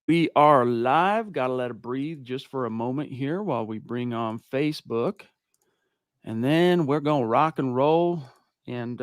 We are live. Got to let it breathe just for a moment here while we bring on Facebook. And then we're going to rock and roll and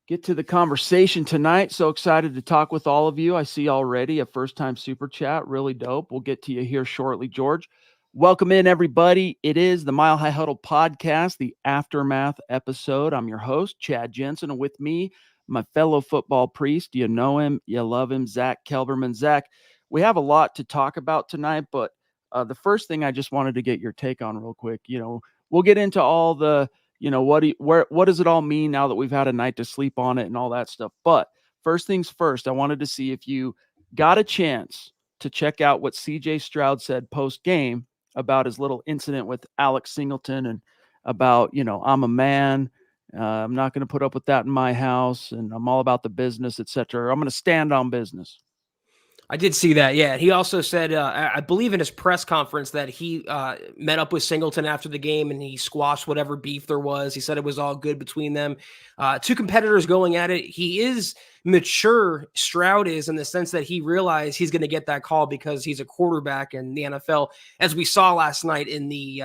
get to the conversation tonight. So excited to talk with all of you. I see already a first time super chat. Really dope. We'll get to you here shortly, George. Welcome in, everybody. It is the Mile High Huddle podcast, the aftermath episode. I'm your host, Chad Jensen, and with me, my fellow football priest. You know him, you love him, Zack Kelberman. Zack, we have a lot to talk about tonight, but the first thing I just wanted to get your take on real quick. We'll get into all the what does it all mean now that we've had a night to sleep on it and all that stuff. But first things first, I wanted to see if you got a chance to check out what CJ Stroud said post game about his little incident with Alex Singleton and about, I'm a man. I'm not going to put up with that in my house, and I'm all about the business, etc. I'm going to stand on business. I did see that, yeah. He also said, I believe in his press conference, that he met up with Singleton after the game and he squashed whatever beef there was. He said it was all good between them. Two competitors going at it. He is mature, Stroud is, in the sense that he realized he's going to get that call because he's a quarterback in the NFL. As we saw last night in the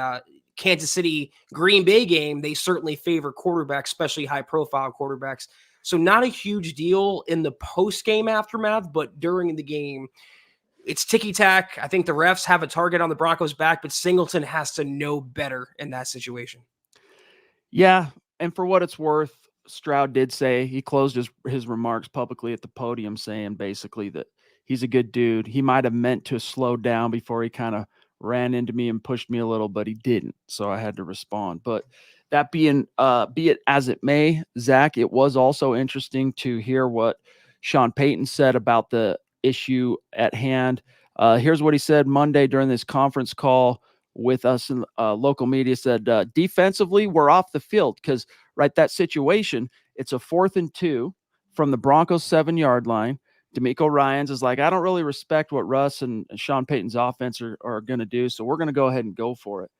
Kansas City Green Bay game, they certainly favor quarterbacks, especially high-profile quarterbacks. So not a huge deal in the post-game aftermath, but during the game, it's ticky-tack. I think the refs have a target on the Broncos' back, but Singleton has to know better in that situation. Yeah, and for what it's worth, Stroud did say he closed his remarks publicly at the podium saying basically that he's a good dude. He might have meant to slow down before he kind of ran into me and pushed me a little, but he didn't. So I had to respond. But that being be it as it may, Zack, it was also interesting to hear what Sean Payton said about the issue at hand. Here's what he said Monday during this conference call with us in local media. Said defensively we're off the field because that situation, it's a 4th and 2 from the Broncos 7-yard line. D'Amico Ryans is like, I don't really respect what Russ and Sean Payton's offense are going to do, so we're going to go ahead and go for it.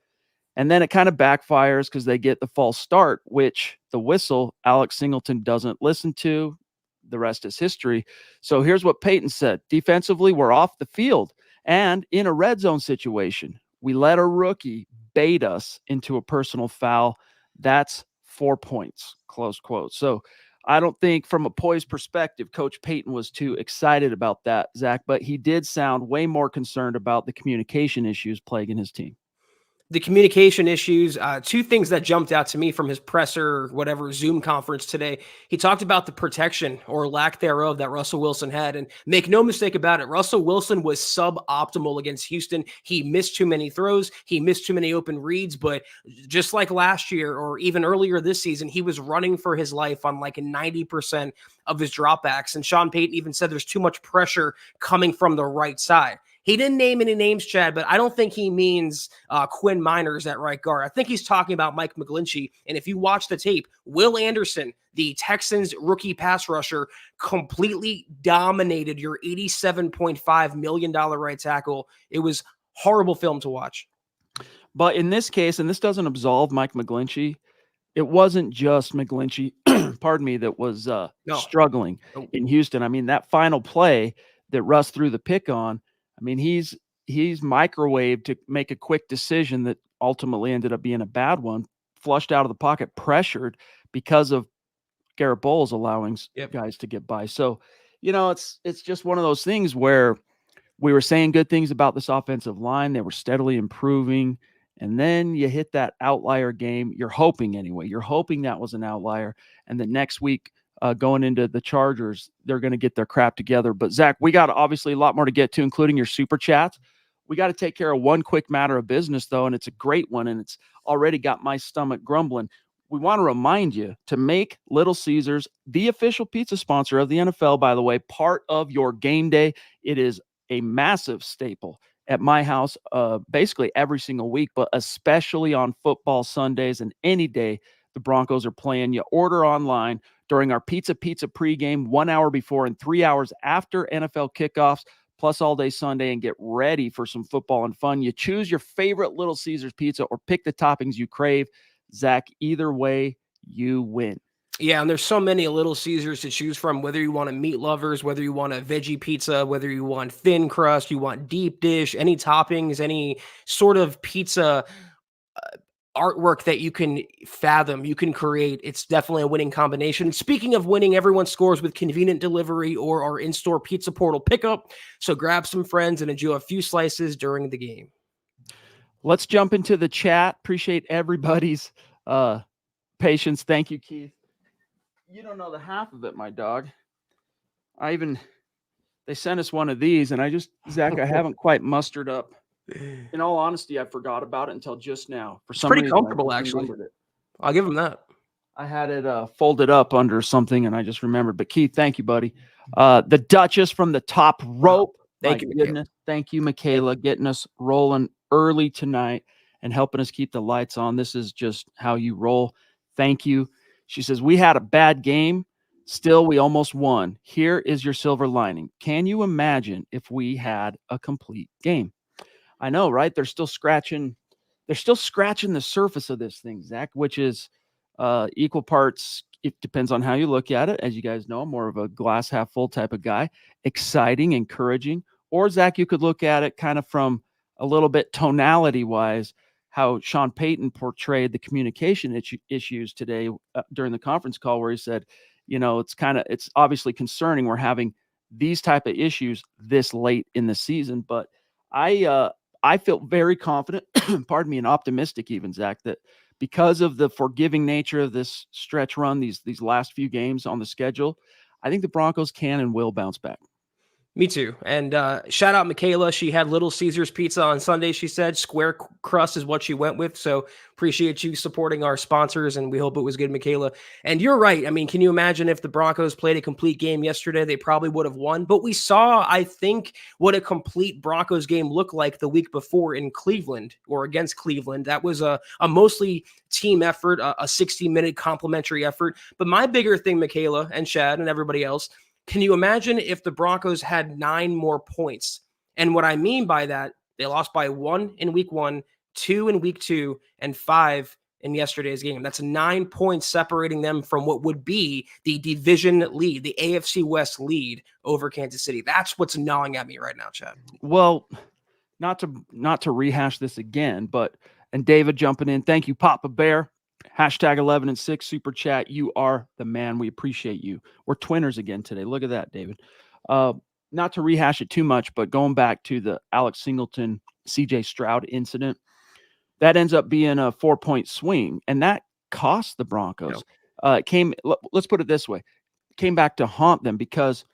And then it kind of backfires because they get the false start, which the whistle Alex Singleton doesn't listen to. The rest is history. So here's what Payton said. Defensively, we're off the field. And in a red zone situation, we let a rookie bait us into a personal foul. That's 4 points, close quote. So I don't think from a poised perspective, Coach Payton was too excited about that, Zack, but he did sound way more concerned about the communication issues plaguing his team. The communication issues, two things that jumped out to me from his presser, whatever Zoom conference today. He talked about the protection or lack thereof that Russell Wilson had. And make no mistake about it, Russell Wilson was suboptimal against Houston. He missed too many throws. He missed too many open reads. But just like last year or even earlier this season, he was running for his life on like 90% of his dropbacks. And Sean Payton even said there's too much pressure coming from the right side. He didn't name any names, Chad, but I don't think he means Quinn Miners at right guard. I think he's talking about Mike McGlinchey. And if you watch the tape, Will Anderson, the Texans rookie pass rusher, completely dominated your $87.5 million right tackle. It was horrible film to watch. But in this case, and this doesn't absolve Mike McGlinchey, it wasn't just McGlinchey, pardon me, that was struggling in Houston. I mean, that final play that Russ threw the pick on, I mean, he's microwaved to make a quick decision that ultimately ended up being a bad one, flushed out of the pocket, pressured because of Garrett Bowles allowing guys to get by. So, it's just one of those things where we were saying good things about this offensive line. They were steadily improving. And then you hit that outlier game. You're hoping anyway. You're hoping that was an outlier. And the next week, going into the Chargers, they're going to get their crap together. But Zack, we got obviously a lot more to get to, including your super chats. We got to take care of one quick matter of business, though, and it's a great one, and it's already got my stomach grumbling. We want to remind you to make Little Caesars the official pizza sponsor of the NFL, by the way, part of your game day. It is a massive staple at my house basically every single week, but especially on football Sundays and any day the Broncos are playing. You order online during our Pizza pregame 1 hour before and 3 hours after NFL kickoffs, plus all day Sunday, and get ready for some football and fun. You choose your favorite Little Caesars pizza or pick the toppings you crave. Zack, either way, you win. Yeah, and there's so many Little Caesars to choose from, whether you want a meat lovers, whether you want a veggie pizza, whether you want thin crust, you want deep dish, any toppings, any sort of pizza artwork that you can fathom, you can create. It's definitely a winning combination. Speaking of winning, everyone scores with convenient delivery or our in-store pizza portal pickup. So grab some friends and enjoy a few slices during the game. Let's jump into the chat. Appreciate everybody's patience. Thank you, Keith. You don't know the half of it, my dog. They sent us one of these, and Zach, I haven't quite mustered up. In all honesty, I forgot about it until just now. For some reason, pretty comfortable, actually. I'll give him that. I had it folded up under something, and I just remembered. But Keith, thank you, buddy. The Duchess from the top rope. Thank you, Michaela. Thank you, Michaela, getting us rolling early tonight and helping us keep the lights on. This is just how you roll. Thank you. She says, we had a bad game. Still, we almost won. Here is your silver lining. Can you imagine if we had a complete game? I know, right? They're still scratching the surface of this thing, Zach, which is equal parts. It depends on how you look at it. As you guys know, I'm more of a glass half full type of guy. Exciting, encouraging. Or, Zach, you could look at it kind of from a little bit tonality wise, how Sean Payton portrayed the communication issues today during the conference call, where he said, it's obviously concerning we're having these type of issues this late in the season. But I feel very confident, pardon me, and optimistic even, Zach, that because of the forgiving nature of this stretch run, these last few games on the schedule, I think the Broncos can and will bounce back. Me too. And shout out Michaela. She had Little Caesars pizza on Sunday, she said. Square crust is what she went with. So appreciate you supporting our sponsors, and we hope it was good, Michaela. And you're right. I mean, can you imagine if the Broncos played a complete game yesterday? They probably would have won. But we saw, I think, what a complete Broncos game looked like the week before in Cleveland, or against Cleveland. That was a mostly team effort, a 60-minute complimentary effort. But my bigger thing, Michaela and Chad and everybody else, can you imagine if the Broncos had 9 more points? And what I mean by that, they lost by 1 in week 1, 2 in week 2, and 5 in yesterday's game. That's 9 points separating them from what would be the division lead, the AFC West lead over Kansas City. That's what's gnawing at me right now, Chad. Well, not to rehash this again, and David jumping in. Thank you, Papa Bear. Hashtag 11 and 6 super chat. You are the man. We appreciate you. We're twinners again today. Look at that, David. Not to rehash it too much, but going back to the Alex Singleton, CJ Stroud incident, that ends up being a 4-point swing, and that cost the Broncos. Let's put it this way, came back to haunt them, because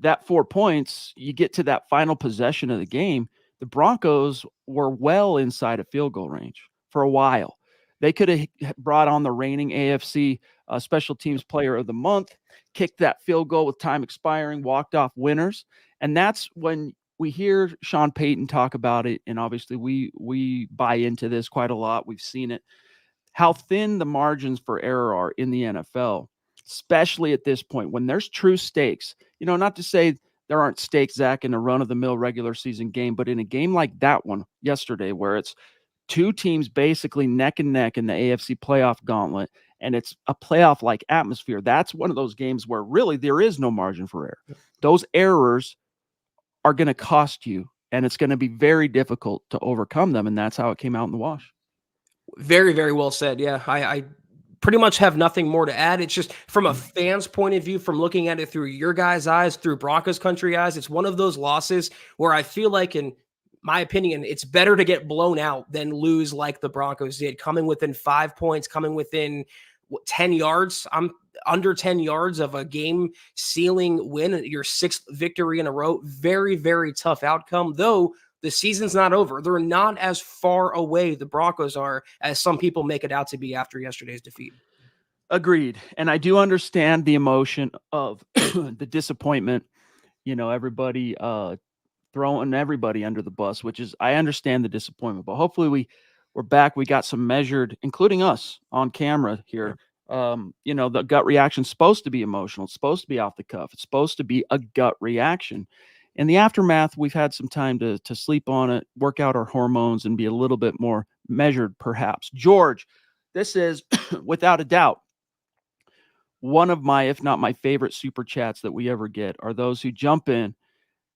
that 4 points, you get to that final possession of the game, the Broncos were well inside of field goal range for a while. They could have brought on the reigning AFC Special Teams Player of the Month, kicked that field goal with time expiring, walked off winners. And that's when we hear Sean Payton talk about it, and obviously we buy into this quite a lot. We've seen it, how thin the margins for error are in the NFL, especially at this point when there's true stakes. Not to say there aren't stakes, Zach, in a run-of-the-mill regular season game, but in a game like that one yesterday, where it's two teams basically neck and neck in the AFC playoff gauntlet, and it's a playoff-like atmosphere, that's one of those games where really there is no margin for error. Those errors are going to cost you, and it's going to be very difficult to overcome them, and that's how it came out in the wash. Very, very well said. Yeah, I pretty much have nothing more to add. It's just from a fan's point of view, from looking at it through your guys' eyes, through Broncos country eyes, it's one of those losses where I feel like, in my opinion, it's better to get blown out than lose like the Broncos did, coming within 5 points, coming within 10 yards. I'm under 10 yards of a game sealing win, your 6th victory in a row. Very, very tough outcome, though the season's not over. They're not as far away, the Broncos are, as some people make it out to be after yesterday's defeat. Agreed. And I do understand the emotion of the disappointment, everybody throwing everybody under the bus, which is, I understand the disappointment, but hopefully we're back. We got some measured, including us on camera here. The gut reaction's supposed to be emotional. It's supposed to be off the cuff. It's supposed to be a gut reaction. In the aftermath, we've had some time to sleep on it, work out our hormones, and be a little bit more measured, perhaps. George, this is, without a doubt, one of my, if not my favorite super chats that we ever get are those who jump in.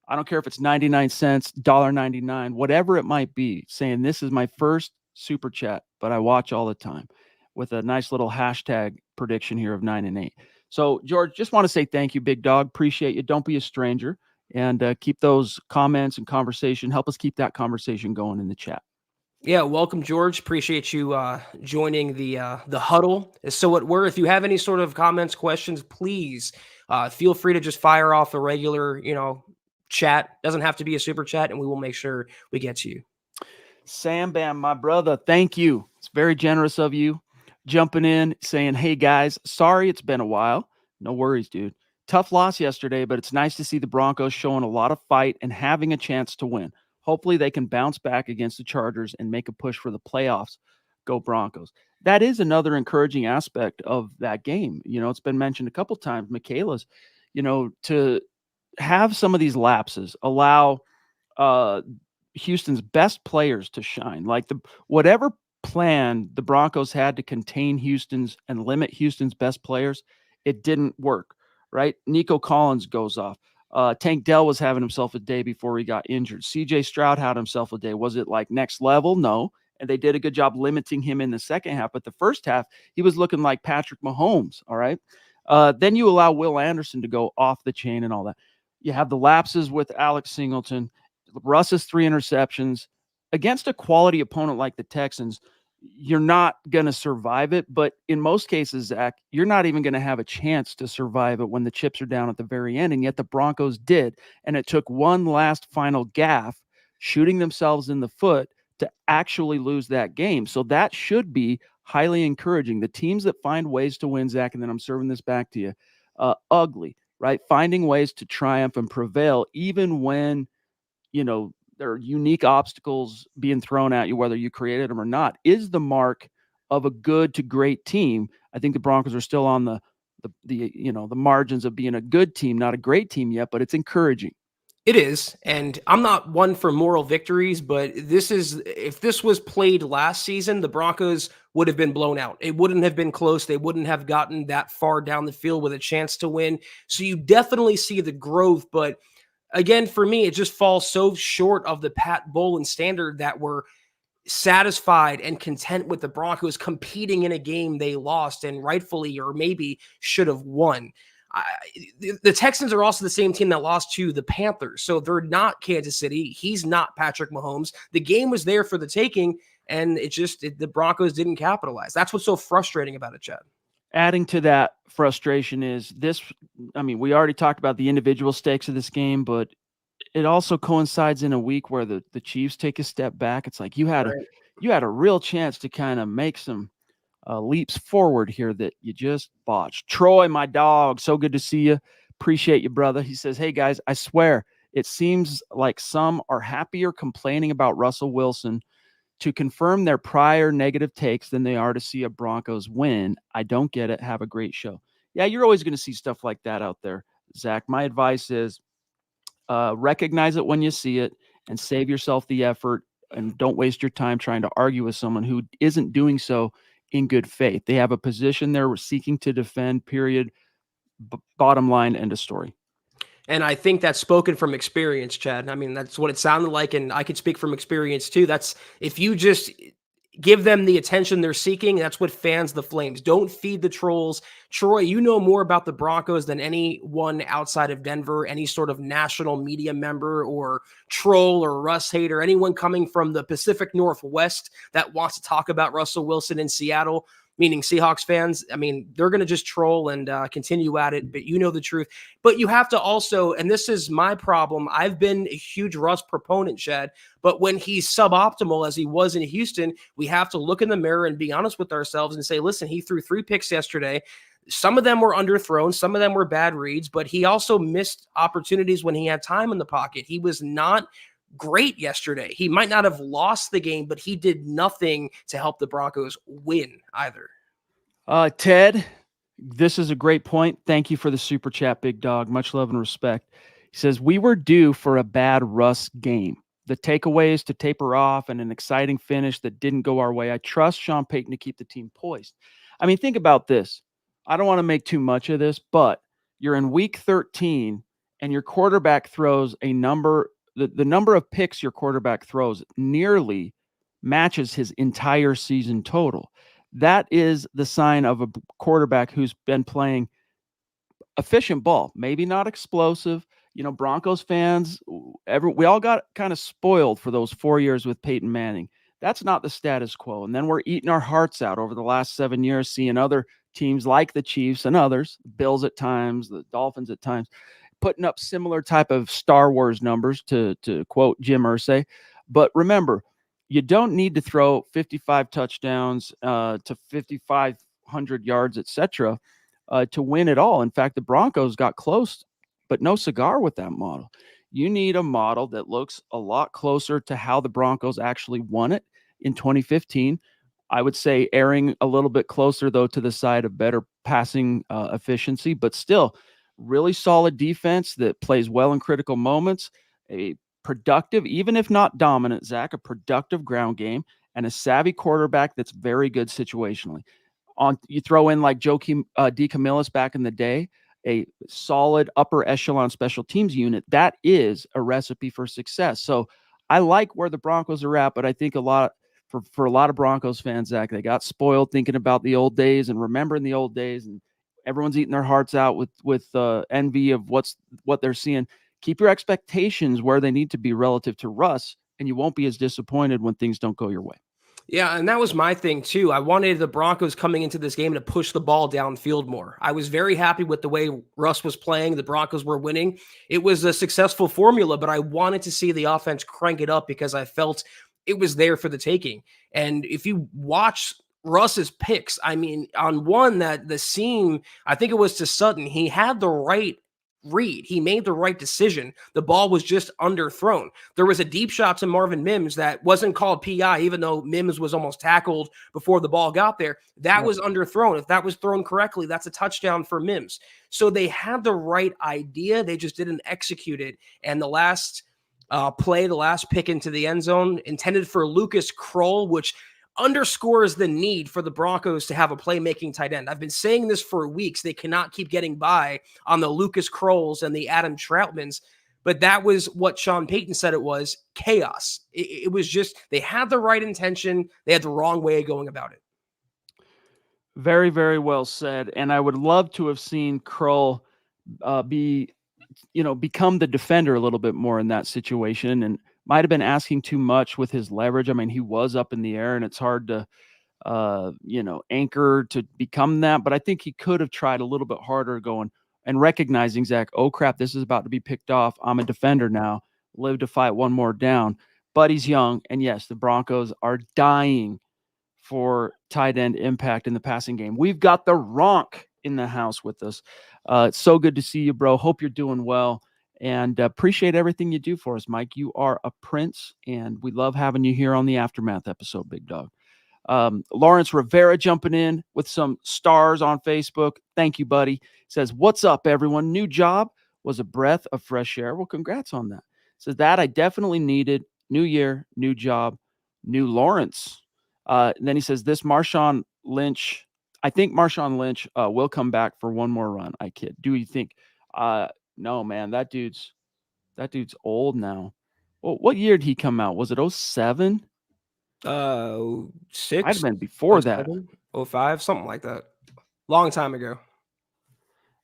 I don't care if it's 99 cents, $1.99, whatever it might be, saying this is my first super chat, but I watch all the time, with a nice little hashtag prediction here of 9-8. So, George, just want to say thank you, big dog. Appreciate you. Don't be a stranger, and keep those comments and conversation. Help us keep that conversation going in the chat. Yeah, welcome, George. Appreciate you joining the huddle. So, if you have any sort of comments, questions, please feel free to just fire off a regular, chat. Doesn't have to be a super chat, and we will make sure we get to you. Sam Bam, my brother, thank you. It's very generous of you jumping in, saying, hey, guys, sorry it's been a while. No worries, dude. Tough loss yesterday, but it's nice to see the Broncos showing a lot of fight and having a chance to win. Hopefully they can bounce back against the Chargers and make a push for the playoffs. Go Broncos. That is another encouraging aspect of that game. It's been mentioned a couple times, Michaela's, to have some of these lapses, allow Houston's best players to shine. Like whatever plan the Broncos had to contain Houston's and limit Houston's best players, it didn't work, right? Nico Collins goes off. Tank Dell was having himself a day before he got injured. CJ Stroud had himself a day. Was it like next level? No. And they did a good job limiting him in the second half. But the first half, he was looking like Patrick Mahomes, all right? Then you allow Will Anderson to go off the chain and all that. You have the lapses with Alex Singleton. Russ's 3 interceptions against a quality opponent like the Texans. You're not going to survive it. But in most cases, Zach, you're not even going to have a chance to survive it when the chips are down at the very end. And yet the Broncos did. And it took one last final gaffe, shooting themselves in the foot, to actually lose that game. So that should be highly encouraging. The teams that find ways to win, Zach, and then I'm serving this back to you, ugly, right? Finding ways to triumph and prevail, even when, there are unique obstacles being thrown at you, whether you created them or not, is the mark of a good to great team. I think the Broncos are still on the margins of being a good team, not a great team yet, but it's encouraging. It is, and I'm not one for moral victories, but if this was played last season, the Broncos would have been blown out. It wouldn't have been close. They wouldn't have gotten that far down the field with a chance to win. So you definitely see the growth, but again, for me, it just falls so short of the Pat Bowlen standard that we're satisfied and content with the Broncos competing in a game they lost and rightfully or maybe should have won. The Texans are also the same team that lost to the Panthers. So they're not Kansas City. He's not Patrick Mahomes. The game was there for the taking, and the Broncos didn't capitalize. That's what's so frustrating about it, Chad. Adding to that frustration is this. I mean, we already talked about the individual stakes of this game, but it also coincides in a week where the Chiefs take a step back. It's like you had a real chance to kind of make some leaps forward here that you just botched. Troy, my dog, so good to see you. Appreciate you, brother. He says, hey, guys, I swear it seems like some are happier complaining about Russell Wilson to confirm their prior negative takes than they are to see a Broncos win. I don't get it. Have a great show. Yeah, you're always going to see stuff like that out there, Zach. My advice is recognize it when you see it and save yourself the effort, and don't waste your time trying to argue with someone who isn't doing so in good faith. They have a position they're seeking to defend, period. Bottom line, end of story. And I think that's spoken from experience, Chad. I mean, that's what it sounded like, and I could speak from experience too. That's if you just give them the attention they're seeking, that's what fans the flames. Don't feed the trolls. Troy, you know more about the Broncos than anyone outside of Denver, any sort of national media member or troll or Russ hater, anyone coming from the Pacific Northwest that wants to talk about Russell Wilson in Seattle, meaning Seahawks fans. I mean, they're going to just troll and continue at it, but you know the truth. But you have to also, and this is my problem, I've been a huge Russ proponent, Chad, but when he's suboptimal as he was in Houston, we have to look in the mirror and be honest with ourselves and say, listen, he threw 3 picks yesterday. Some of them were underthrown, some of them were bad reads, but he also missed opportunities when he had time in the pocket. He was not great yesterday. He might not have lost the game, but he did nothing to help the Broncos win either. Ted, this is a great point. Thank you for the super chat, big dog. Much love and respect. He says, we were due for a bad Russ game. The takeaways to taper off and an exciting finish that didn't go our way. I trust Sean Payton to keep the team poised. I mean, think about this. I don't want to make too much of this, but you're in week 13 and your quarterback throws a number, the number of picks your quarterback throws nearly matches his entire season total. That is the sign of a quarterback who's been playing efficient ball, maybe not explosive. Broncos fans, we all got kind of spoiled for those 4 years with Peyton Manning. That's not the status quo. And then we're eating our hearts out over the last 7 years, seeing other teams like the Chiefs and others, the Bills at times, the Dolphins at times, putting up similar type of Star Wars numbers, to quote Jim Irsay. But remember, you don't need to throw 55 touchdowns to 5,500 yards, etc., to win it all. In fact, the Broncos got close, but no cigar with that model. You need a model that looks a lot closer to how the Broncos actually won it in 2015. I would say erring a little bit closer, though, to the side of better passing efficiency, but still really solid defense that plays well in critical moments, a productive, even if not dominant, Zach, a productive ground game, and a savvy quarterback that's very good situationally. You throw in like Joe DeCamillis back in the day, a solid upper echelon special teams unit. That is a recipe for success. So I like where the Broncos are at, but I think for a lot of Broncos fans, Zach, they got spoiled thinking about the old days and remembering the old days, and everyone's eating their hearts out with envy of what they're seeing. Keep your expectations where they need to be relative to Russ, and you won't be as disappointed when things don't go your way. Yeah, and that was my thing too. I wanted the Broncos coming into this game to push the ball downfield more. I was very happy with the way Russ was playing. The Broncos were winning. It was a successful formula, but I wanted to see the offense crank it up because I felt it was there for the taking. And if you watch Russ's picks, I mean, on one, that the seam, I think it was to Sutton, he had the right read. He made the right decision. The ball was just underthrown. There was a deep shot to Marvin Mims that wasn't called PI, even though Mims was almost tackled before the ball got there. That was underthrown. If that was thrown correctly, that's a touchdown for Mims. So they had the right idea. They just didn't execute it. And the last play, the last pick into the end zone, intended for Lucas Kroll, which underscores the need for the Broncos to have a playmaking tight end. I've been saying this for weeks. They cannot keep getting by on the Lucas Krolls and the Adam Troutmans, but that was what Sean Payton said it was, chaos. It was just, they had the right intention. They had the wrong way of going about it. Very, very well said. And I would love to have seen Kroll become the defender a little bit more in that situation, and might have been asking too much with his leverage. I mean, he was up in the air, and it's hard to, anchor to become that. But I think he could have tried a little bit harder going and recognizing, Zach, oh, crap, this is about to be picked off. I'm a defender now. Live to fight one more down. But he's young. And yes, the Broncos are dying for tight end impact in the passing game. We've got the Ronk in the house with us. It's so good to see you, bro. Hope you're doing well. And appreciate everything you do for us, Mike. You are a prince, and we love having you here on the Aftermath episode, big dog. Lawrence Rivera jumping in with some stars on Facebook. Thank you, buddy. Says, what's up, everyone? New job was a breath of fresh air. Well, congrats on that. Says that I definitely needed. New year, new job, new Lawrence. Then he says, this Marshawn Lynch, I think Marshawn Lynch will come back for one more run. I kid. Do you think? No, man, that dude's old now. Well, what year did he come out? Was it 07? 6. Might have been before 07, that. 05, something like that. Long time ago.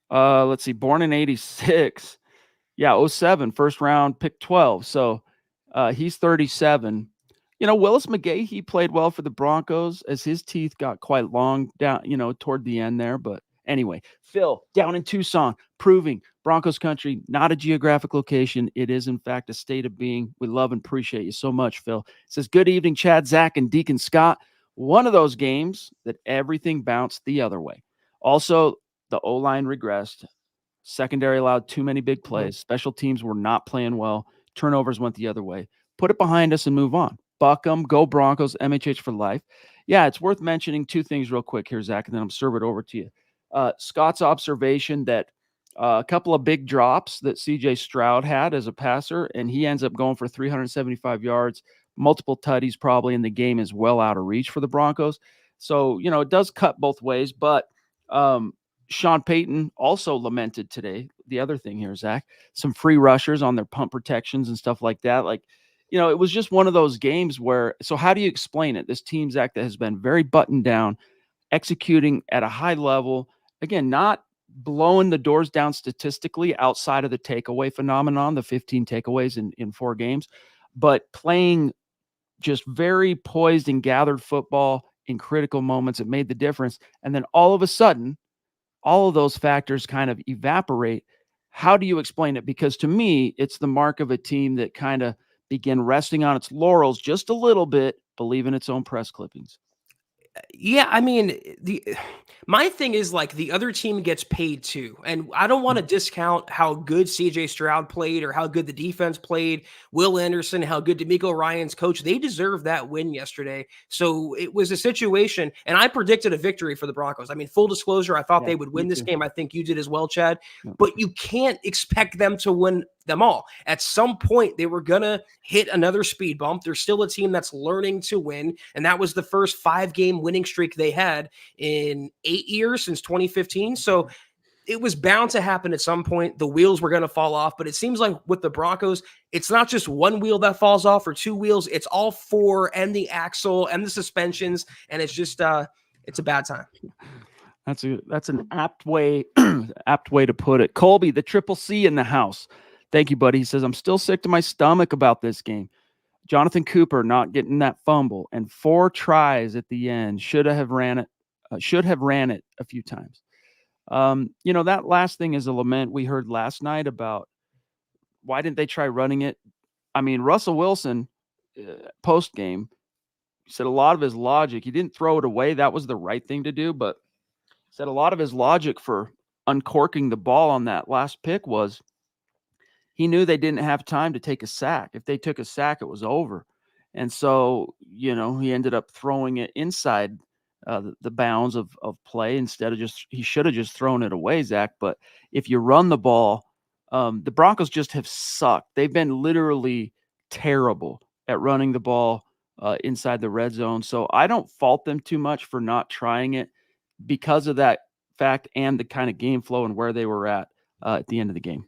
Let's see, born in 86. Yeah, 07, first round, pick 12. So he's 37. Willis McGahee, he played well for the Broncos as his teeth got quite long down, toward the end there. But anyway, Phil, down in Tucson, proving Broncos country, not a geographic location. It is, in fact, a state of being. We love and appreciate you so much, Phil. Says, good evening, Chad, Zach, and Deacon Scott. One of those games that everything bounced the other way. Also, the O-line regressed. Secondary allowed too many big plays. Special teams were not playing well. Turnovers went the other way. Put it behind us and move on. Buck 'em, go Broncos, MHH for life. Yeah, it's worth mentioning two things real quick here, Zach, and then I'll serve it over to you. Scott's observation that a couple of big drops that C.J. Stroud had as a passer, and he ends up going for 375 yards, multiple tutties probably, and the game is well out of reach for the Broncos. So, it does cut both ways, but Sean Payton also lamented today. The other thing here, Zach, some free rushers on their punt protections and stuff like that. Like, it was just one of those games where, so how do you explain it? This team, Zach, that has been very buttoned down, executing at a high level, again, not blowing the doors down statistically outside of the takeaway phenomenon, the 15 takeaways in 4 games, but playing just very poised and gathered football in critical moments. It made the difference. And then all of a sudden, all of those factors kind of evaporate. How do you explain it? Because to me, it's the mark of a team that kind of began resting on its laurels just a little bit, believe in its own press clippings. Yeah, I mean, my thing is like the other team gets paid too. And I don't want to discount how good CJ Stroud played or how good the defense played, Will Anderson, how good D'Amico Ryan's coach. They deserve that win yesterday. So it was a situation, and I predicted a victory for the Broncos. I mean, full disclosure, I thought they would win this game. I think you did as well, Chad. But you can't expect them to win them all. At some point, they were going to hit another speed bump. They're still a team that's learning to win. And that was the first 5-game winning streak they had in 8 years since 2015. So it was bound to happen at some point. The wheels were going to fall off. But it seems like with the Broncos, it's not just one wheel that falls off or 2 wheels. It's all 4 and the axle and the suspensions. And it's just, it's a bad time. That's an apt way to put it. Colby, the Triple C in the house. Thank you, buddy. He says, I'm still sick to my stomach about this game. Jonathan Cooper not getting that fumble and 4 tries at the end. Should have ran it a few times. That last thing is a lament we heard last night about why didn't they try running it? I mean, Russell Wilson, post game, said a lot of his logic. He didn't throw it away. That was the right thing to do, but said a lot of his logic for uncorking the ball on that last pick was he knew they didn't have time to take a sack. If they took a sack, it was over. And so, he ended up throwing it inside the bounds of play instead of he should have just thrown it away, Zach. But if you run the ball, the Broncos just have sucked. They've been literally terrible at running the ball inside the red zone. So I don't fault them too much for not trying it because of that fact and the kind of game flow and where they were at the end of the game.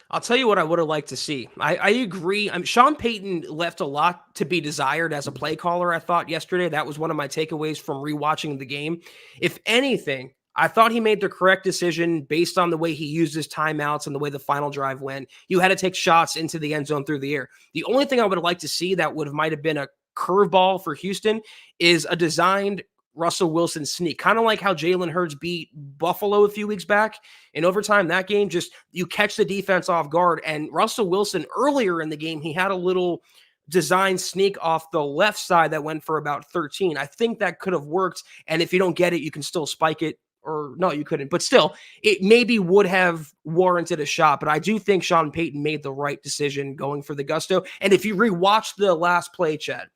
I'll tell you what I would have liked to see. I agree. Sean Payton left a lot to be desired as a play caller, I thought, yesterday. That was one of my takeaways from rewatching the game. If anything, I thought he made the correct decision based on the way he used his timeouts and the way the final drive went. You had to take shots into the end zone through the air. The only thing I would have liked to see that might have been a curveball for Houston is a designed Russell Wilson sneak, kind of like how Jalen Hurts beat Buffalo a few weeks back in overtime. That game, just you catch the defense off guard. And Russell Wilson earlier in the game, he had a little design sneak off the left side that went for about 13. I think that could have worked. And if you don't get it, you can still spike it. Or no, you couldn't. But still, it maybe would have warranted a shot. But I do think Sean Payton made the right decision going for the gusto. And if you rewatch the last play, Chad,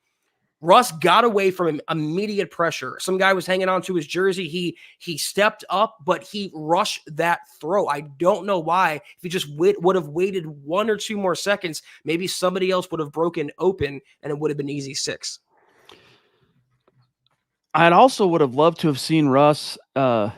Russ got away from him, immediate pressure. Some guy was hanging on to his jersey. He stepped up, but he rushed that throw. I don't know why. If he just would have waited 1 or 2 more seconds, maybe somebody else would have broken open and it would have been easy 6. I'd also would have loved to have seen Russ. I'd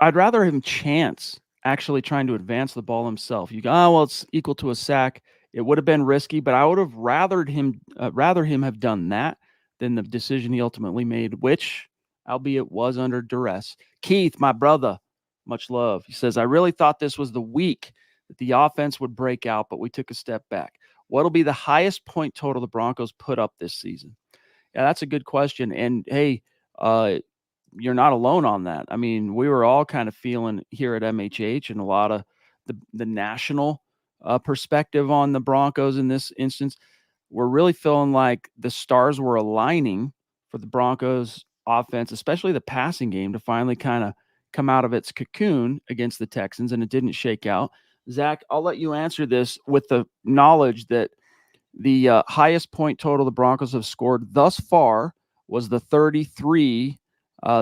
rather him chance actually trying to advance the ball himself. You go, well, it's equal to a sack. It would have been risky, but I would have rather him have done that than the decision he ultimately made, which, albeit, was under duress. Keith, my brother, much love. He says, I really thought this was the week that the offense would break out, but we took a step back. What'll be the highest point total the Broncos put up this season? Yeah, that's a good question. And hey, you're not alone on that. I mean, we were all kind of feeling here at MHH and a lot of the national perspective on the Broncos in this instance. We're really feeling like the stars were aligning for the Broncos offense, especially the passing game, to finally kind of come out of its cocoon against the Texans, and it didn't shake out. Zach, I'll let you answer this with the knowledge that the highest point total the Broncos have scored thus far was the 33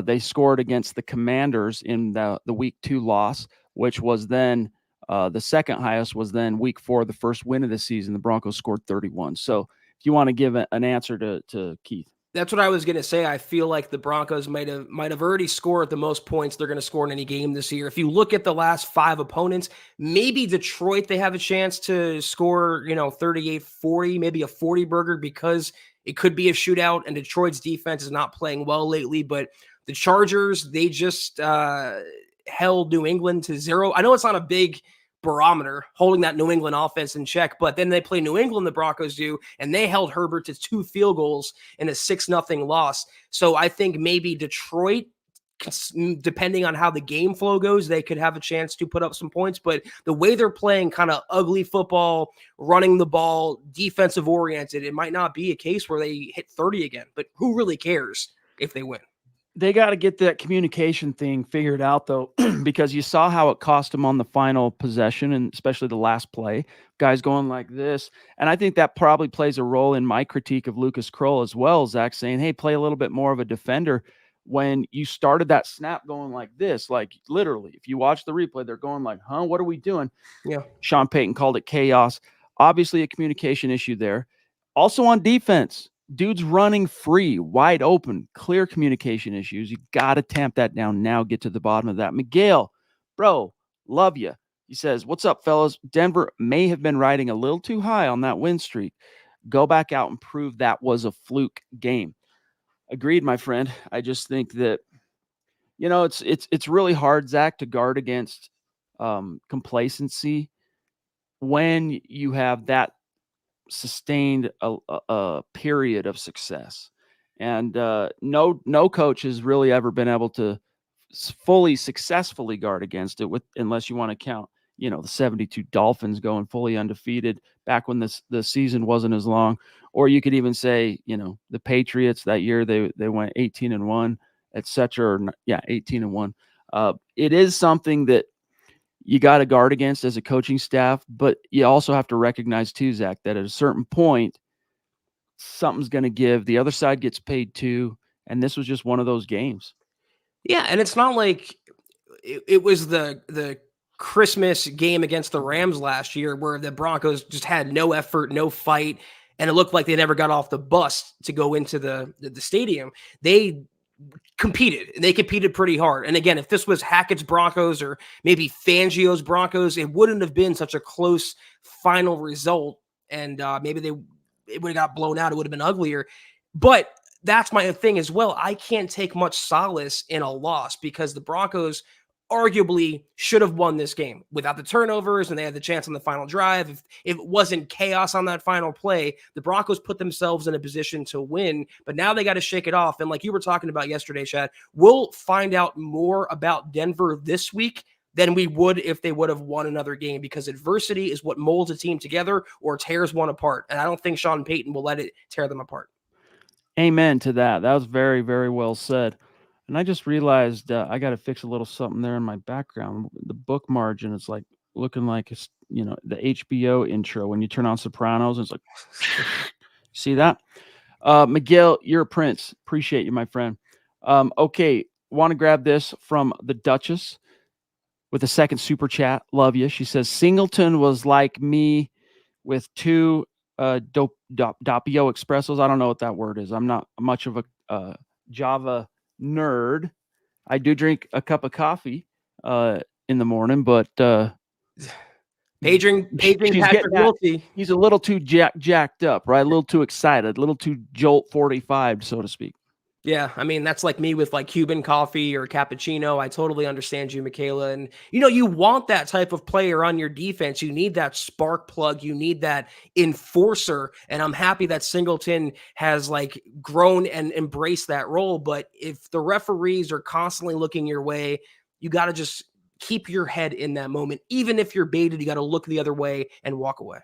they scored against the Commanders in the week 2 loss, which was then the second highest was then week 4, the first win of the season. The Broncos scored 31. So if you want to give an answer to Keith. That's what I was going to say. I feel like the Broncos might have already scored the most points they're going to score in any game this year. If you look at the last 5 opponents, maybe Detroit, they have a chance to score, 38-40, maybe a 40 burger, because it could be a shootout and Detroit's defense is not playing well lately. But the Chargers, they just held New England to 0. I know it's not a big barometer holding that New England offense in check, but then they play New England, the Broncos do, and they held Herbert to 2 field goals in a 6-0 loss. So I think maybe Detroit, depending on how the game flow goes, they could have a chance to put up some points. But the way they're playing kind of ugly football, running the ball, defensive oriented, it might not be a case where they hit 30 again, but who really cares if they win? They got to get that communication thing figured out, though, because you saw how it cost them on the final possession, and especially the last play. Guys going like this. And I think that probably plays a role in my critique of Lucas Kroll as well, Zach, saying, hey, play a little bit more of a defender. When you started that snap going like this, like literally, if you watch the replay, they're going like, huh, what are we doing? Yeah. Sean Payton called it chaos. Obviously a communication issue there. Also on defense, dude's running free, wide open, clear communication issues. You got to tamp that down now, get to the bottom of that. Miguel, bro, love you. He says, what's up, fellas? Denver may have been riding a little too high on that win streak. Go back out and prove that was a fluke game. Agreed, my friend. I just think that, it's really hard, Zach, to guard against complacency when you have that sustained a period of success. And no coach has really ever been able to fully successfully guard against it, unless you want to count, the 72 Dolphins going fully undefeated back when the season wasn't as long. Or you could even say, the Patriots that year, they went 18-1, etc. 18-1. It is something that you got to guard against as a coaching staff, but you also have to recognize too, Zach, that at a certain point, something's going to give. The other side gets paid too, and this was just one of those games. Yeah, and it's not like it was the Christmas game against the Rams last year where the Broncos just had no effort, no fight, and it looked like they never got off the bus to go into the stadium. They competed, and they competed pretty hard. And again, if this was Hackett's Broncos or maybe Fangio's Broncos, it wouldn't have been such a close final result, and maybe it would have got blown out. It would have been uglier. But that's my thing as well. I can't take much solace in a loss because the Broncos arguably should have won this game without the turnovers, and they had the chance on the final drive. If it wasn't chaos on that final play, the Broncos put themselves in a position to win, but now they got to shake it off. And like you were talking about yesterday, Chad, we'll find out more about Denver this week than we would if they would have won another game, because adversity is what molds a team together or tears one apart. And I don't think Sean Payton will let it tear them apart. Amen to that. That was very, very well said. And I just realized I got to fix a little something there in my background. The book margin is like looking like it's, the HBO intro when you turn on Sopranos. It's like, see that? Miguel, you're a prince. Appreciate you, my friend. Okay, want to grab this from the Duchess with a second super chat. Love you. She says, Singleton was like me with 2 Doppio Espressos. I don't know what that word is. I'm not much of a Java nerd. I do drink a cup of coffee in the morning, but Paging Patrick Wiltie. He's a little too jacked up, right? A little too excited, a little too Jolt 45, so to speak. Yeah, I mean, that's like me with like Cuban coffee or cappuccino. I totally understand you, Michaela. And, you want that type of player on your defense. You need that spark plug. You need that enforcer. And I'm happy that Singleton has like grown and embraced that role. But if the referees are constantly looking your way, you got to just keep your head in that moment. Even if you're baited, you got to look the other way and walk away.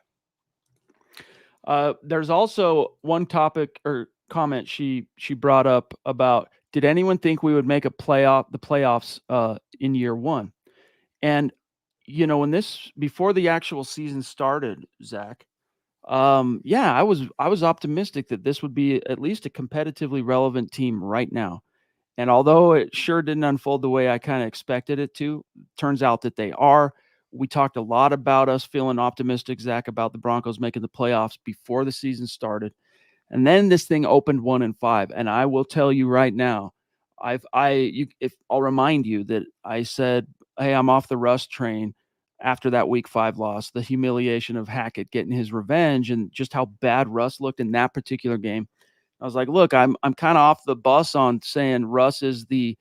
There's also one topic or comment she brought up about, did anyone think we would make the playoffs in year one? And when before the actual season started, Zach, I was optimistic that this would be at least a competitively relevant team right now. And although it sure didn't unfold the way I kind of expected it to, turns out that they are. We talked a lot about us feeling optimistic, Zach, about the Broncos making the playoffs before the season started. And then this thing opened 1-5. And I will tell you right now, I'll remind you that I said, hey, I'm off the Russ train after that week 5 loss, the humiliation of Hackett getting his revenge and just how bad Russ looked in that particular game. I was like, look, I'm kind of off the bus on saying Russ is the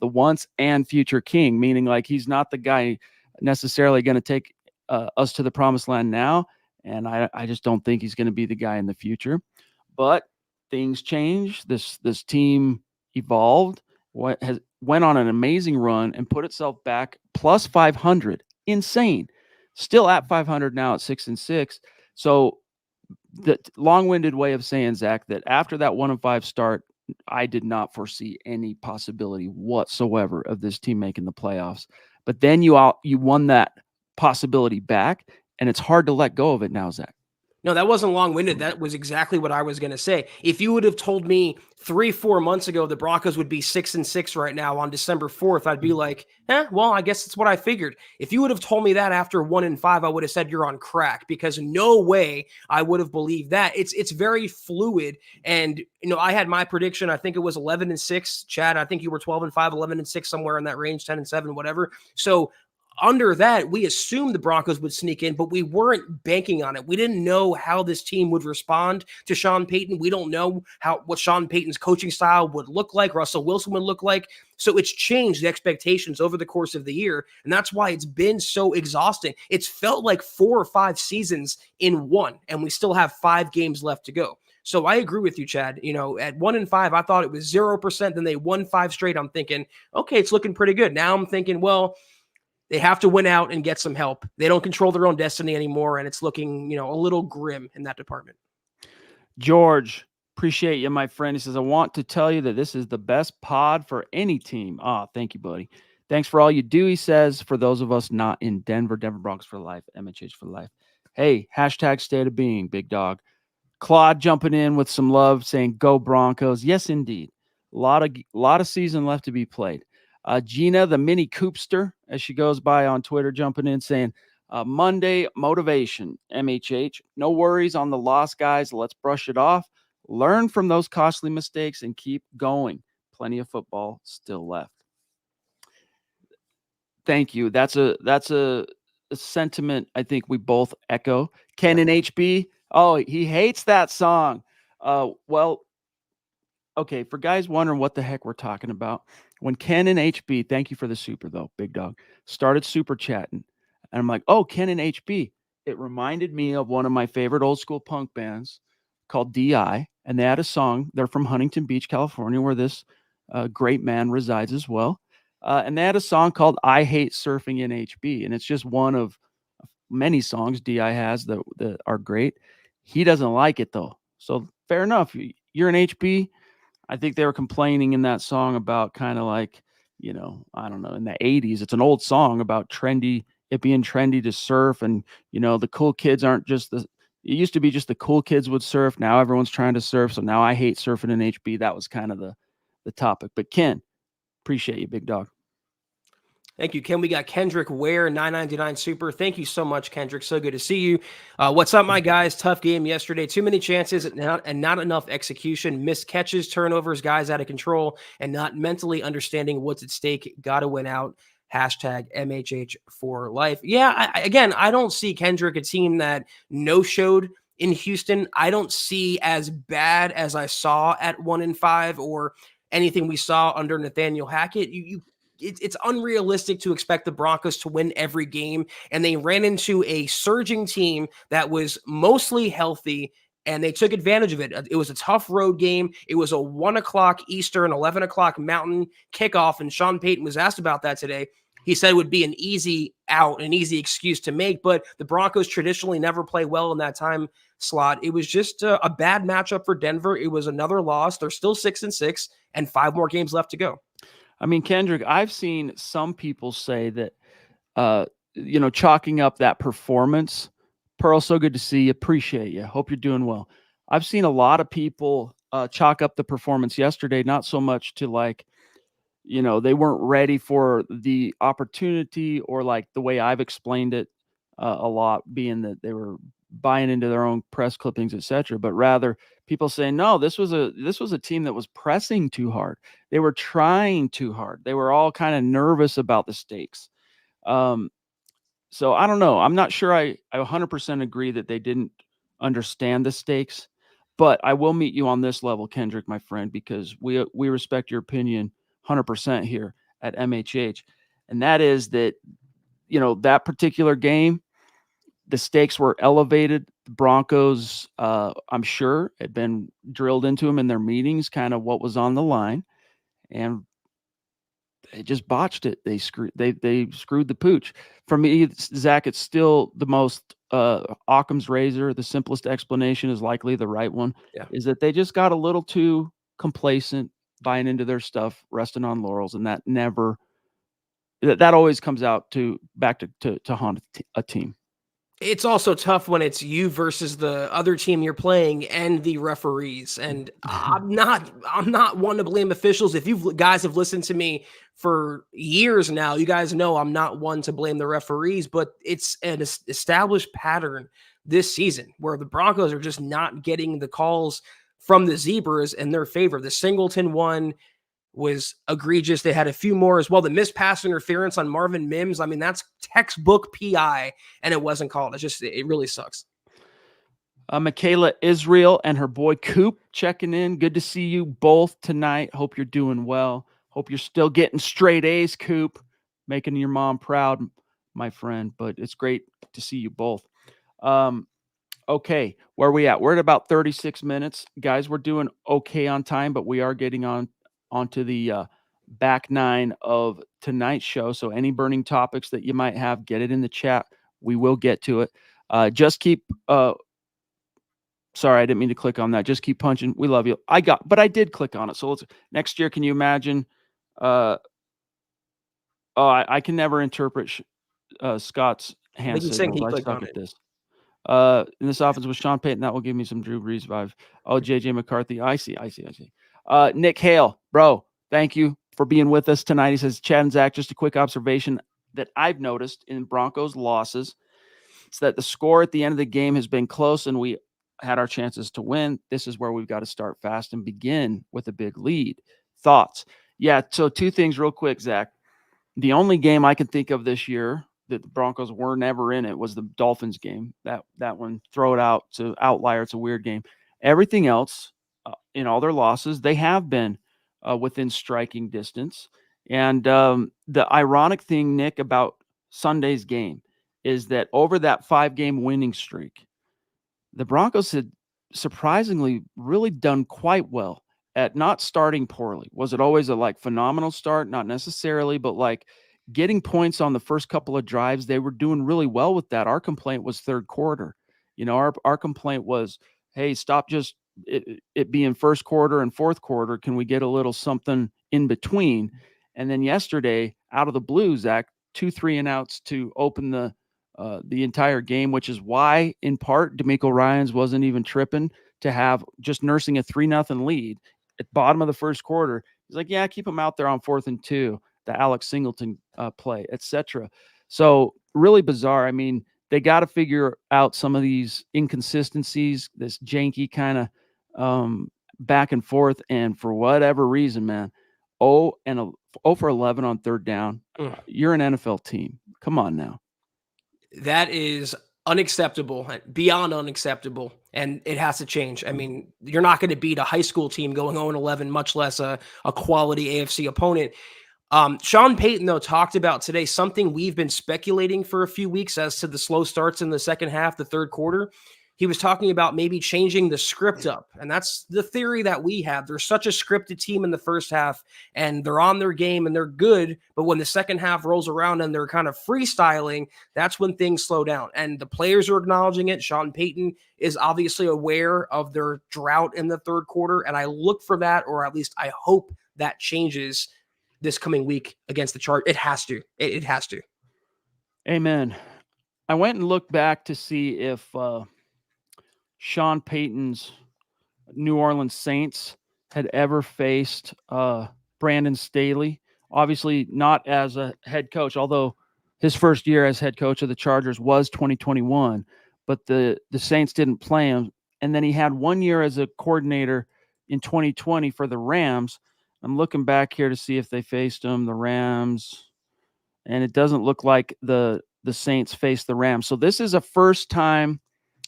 once and future king, meaning like he's not the guy necessarily going to take us to the promised land now. And I just don't think he's going to be the guy in the future. But things change. This team evolved, went on an amazing run and put itself back plus 500. Insane. Still at 500 now at 6-6. So the long-winded way of saying, Zach, that after that 1-5 start, I did not foresee any possibility whatsoever of this team making the playoffs. But then you won that possibility back, and it's hard to let go of it now, Zach. No, that wasn't long-winded. That was exactly what I was going to say. If you would have told me 3-4 months ago the Broncos would be 6-6 right now on December 4th, I'd be like, well, I guess it's what I figured. If you would have told me that after 1-5, I would have said you're on crack, because no way I would have believed that. It's very fluid. And, I had my prediction. I think it was 11-6. Chad, I think you were 12-5, 11-6, somewhere in that range, 10-7, whatever. So under that, we assumed the Broncos would sneak in, but we weren't banking on it. We didn't know how this team would respond to Sean Payton. We don't know what Sean Payton's coaching style would look like, Russell Wilson would look like. So it's changed the expectations over the course of the year, and that's why it's been so exhausting. It's felt like 4 or 5 seasons in one, and we still have 5 games left to go. So I agree with you, Chad. At 1-5, I thought it was 0%. Then they won 5 straight. I'm thinking, okay, it's looking pretty good. Now I'm thinking, well, they have to win out and get some help. They don't control their own destiny anymore, and it's looking, a little grim in that department. George, appreciate you, my friend. He says, I want to tell you that this is the best pod for any team. Thank you, buddy. Thanks for all you do, he says, for those of us not in Denver. Denver Broncos for life, MHH for life. Hey, hashtag state of being, big dog. Claude jumping in with some love, saying, go Broncos. Yes, indeed. A lot of season left to be played. Gina, the mini Coopster, as she goes by on Twitter, jumping in saying, Monday motivation, MHH. No worries on the loss, guys. Let's brush it off. Learn from those costly mistakes and keep going. Plenty of football still left. Thank you. That's a sentiment I think we both echo. Ken and HB. Oh, he hates that song. Well, okay, for guys wondering what the heck we're talking about, when Ken and HB, thank you for the super though, big dog, started super chatting, and I'm like, oh, Ken and HB. It reminded me of one of my favorite old school punk bands called DI, and they had a song. They're from Huntington Beach, California, where this great man resides as well. And they had a song called I Hate Surfing in HB, and it's just one of many songs DI has that are great. He doesn't like it though. So fair enough. You're an HB. I think they were complaining in that song about kind of like, I don't know, in the 80s. It's an old song about it being trendy to surf. And, the cool kids aren't just it used to be just the cool kids would surf. Now everyone's trying to surf. So now I hate surfing in HB. That was kind of the topic. But Ken, appreciate you, big dog. Thank you, Ken. We got Kendrick Ware, $9.99 super. Thank you so much, Kendrick. So good to see you. What's up, my guys? Tough game yesterday. Too many chances and not enough execution. Missed catches, turnovers, guys out of control, and not mentally understanding what's at stake. Got to win out. Hashtag MHH for life. Yeah, I don't see Kendrick, a team that no-showed in Houston. I don't see as bad as I saw at 1-5 or anything we saw under Nathaniel Hackett. It's unrealistic to expect the Broncos to win every game, and they ran into a surging team that was mostly healthy, and they took advantage of it. It was a tough road game. It was a 1 o'clock Eastern, 11 o'clock Mountain kickoff, and Sean Payton was asked about that today. He said it would be an easy out, an easy excuse to make, but the Broncos traditionally never play well in that time slot. It was just a bad matchup for Denver. It was another loss. They're still 6-6 and 5 more games left to go. I mean, Kendrick, I've seen some people say that, chalking up that performance. Pearl, so good to see you. Appreciate you. Hope you're doing well. I've seen a lot of people chalk up the performance yesterday, not so much to they weren't ready for the opportunity, or like the way I've explained it a lot, being that they were buying into their own press clippings, etc., but rather people saying, no, this was a team that was pressing too hard. They were trying too hard. They were all kind of nervous about the stakes. So I don't know. I'm not sure I 100% agree that they didn't understand the stakes, but I will meet you on this level, Kendrick, my friend, because we respect your opinion 100% here at MHH. And that is that, that particular game, the stakes were elevated. The Broncos, I'm sure, had been drilled into them in their meetings, kind of what was on the line. And they just botched it. They screwed the pooch. For me, Zach, it's still the most Occam's razor. The simplest explanation is likely the right one. Yeah. Is that they just got a little too complacent, buying into their stuff, resting on laurels, and that always comes out back to haunt a team. It's also tough when it's you versus the other team you're playing and the referees. And I'm not one to blame officials. If you guys have listened to me for years now, you guys know I'm not one to blame the referees, but it's an established pattern this season where the Broncos are just not getting the calls from the Zebras in their favor. The Singleton one was egregious. They had a few more as well. The missed pass interference on Marvin Mims. I mean, that's textbook PI, and it wasn't called. It really sucks. Michaela Israel and her boy Coop checking in. Good to see you both tonight. Hope you're doing well. Hope you're still getting straight A's, Coop. Making your mom proud, my friend. But it's great to see you both. Okay, where are we at? We're at about 36 minutes. Guys, we're doing okay on time, but we are getting onto the back nine of tonight's show. So any burning topics that you might have, get it in the chat. We will get to it. Just keep sorry, I didn't mean to click on that. Just keep punching. We love you. But I did click on it. So next year, can you imagine? I can never interpret Scott's hand signals. I suck at this. In this offense with Sean Payton, that will give me some Drew Brees vibes. Oh, JJ McCarthy. I see. Nick Hale, bro, thank you for being with us tonight. He says, Chad and Zach, just a quick observation that I've noticed in Broncos losses. It's that the score at the end of the game has been close and we had our chances to win. This is where we've got to start fast and begin with a big lead. Thoughts? Yeah, so two things real quick, Zach. The only game I can think of this year that the Broncos were never in it was the Dolphins game. That one, throw it out. It's an outlier. It's a weird game. Everything else, in all their losses, they have been within striking distance. And the ironic thing, Nick, about Sunday's game is that over that 5-game winning streak, the Broncos had surprisingly really done quite well at not starting poorly. Was it always a phenomenal start? Not necessarily, but getting points on the first couple of drives, they were doing really well with that. Our complaint was third quarter. Our complaint was, hey, stop just it being first quarter and fourth quarter. Can we get a little something in between? And then yesterday, out of the blue, Zach, 2 3-and-outs to open the entire game, which is why, in part, DeMeco Ryans wasn't even tripping to have just nursing a 3-0 lead at bottom of the first quarter. He's like, yeah, keep him out there on 4th and 2, the Alex Singleton play, etc. So really bizarre. I mean, they got to figure out some of these inconsistencies, this janky kind of back and forth. And for whatever reason, man, 0 for 11 on third down. You're an NFL team. Come on now. That is unacceptable, beyond unacceptable, and it has to change. I mean, you're not going to beat a high school team going 0-11, much less a quality AFC opponent. Sean Payton, though, talked about today something we've been speculating for a few weeks as to the slow starts in the second half, the third quarter. He was talking about maybe changing the script up, and that's the theory that we have. They're such a scripted team in the first half, and they're on their game, and they're good, but when the second half rolls around and they're kind of freestyling, that's when things slow down, and the players are acknowledging it. Sean Payton is obviously aware of their drought in the third quarter, and I look for that, or at least I hope that changes this coming week against the Chargers. It has to. It has to. Amen. I went and looked back to see if Sean Payton's New Orleans Saints had ever faced Brandon Staley. Obviously not as a head coach, although his first year as head coach of the Chargers was 2021. but the Saints didn't play him. And then he had 1 year as a coordinator in 2020 for the Rams. I'm looking back here to see if they faced him, the Rams, and it doesn't look like the Saints faced the Rams. So this is a first time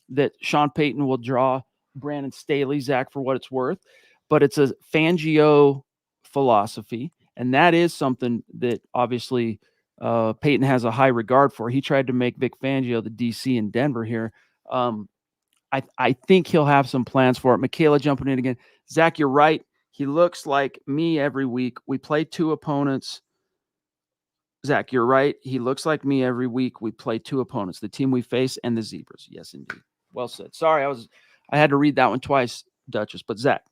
that Sean Payton will draw Brandon Staley, Zach, for what it's worth, but it's a Fangio philosophy, and that is something that obviously Payton has a high regard for. He tried to make Vic Fangio the DC in Denver here. I think he'll have some plans for it. Michaela jumping in again. Zach, you're right. He looks like me every week. We play 2 opponents. Zach, you're right. He looks like me every week. We play 2 opponents, the team we face and the Zebras. Yes, indeed. Well said. Sorry, I had to read that one twice, Duchess. But Zach,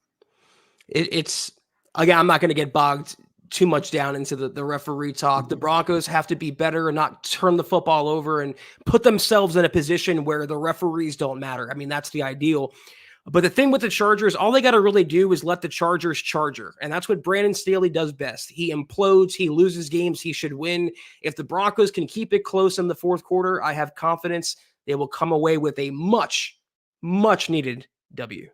it's again, I'm not going to get bogged too much down into the referee talk. The Broncos have to be better and not turn the football over and put themselves in a position where the referees don't matter. I mean, that's the ideal. But the thing with the Chargers, all they got to really do is let the Chargers charger. And that's what Brandon Staley does best. He implodes. He loses games he should win. If the Broncos can keep it close in the fourth quarter, I have confidence they will come away with a much, much needed W.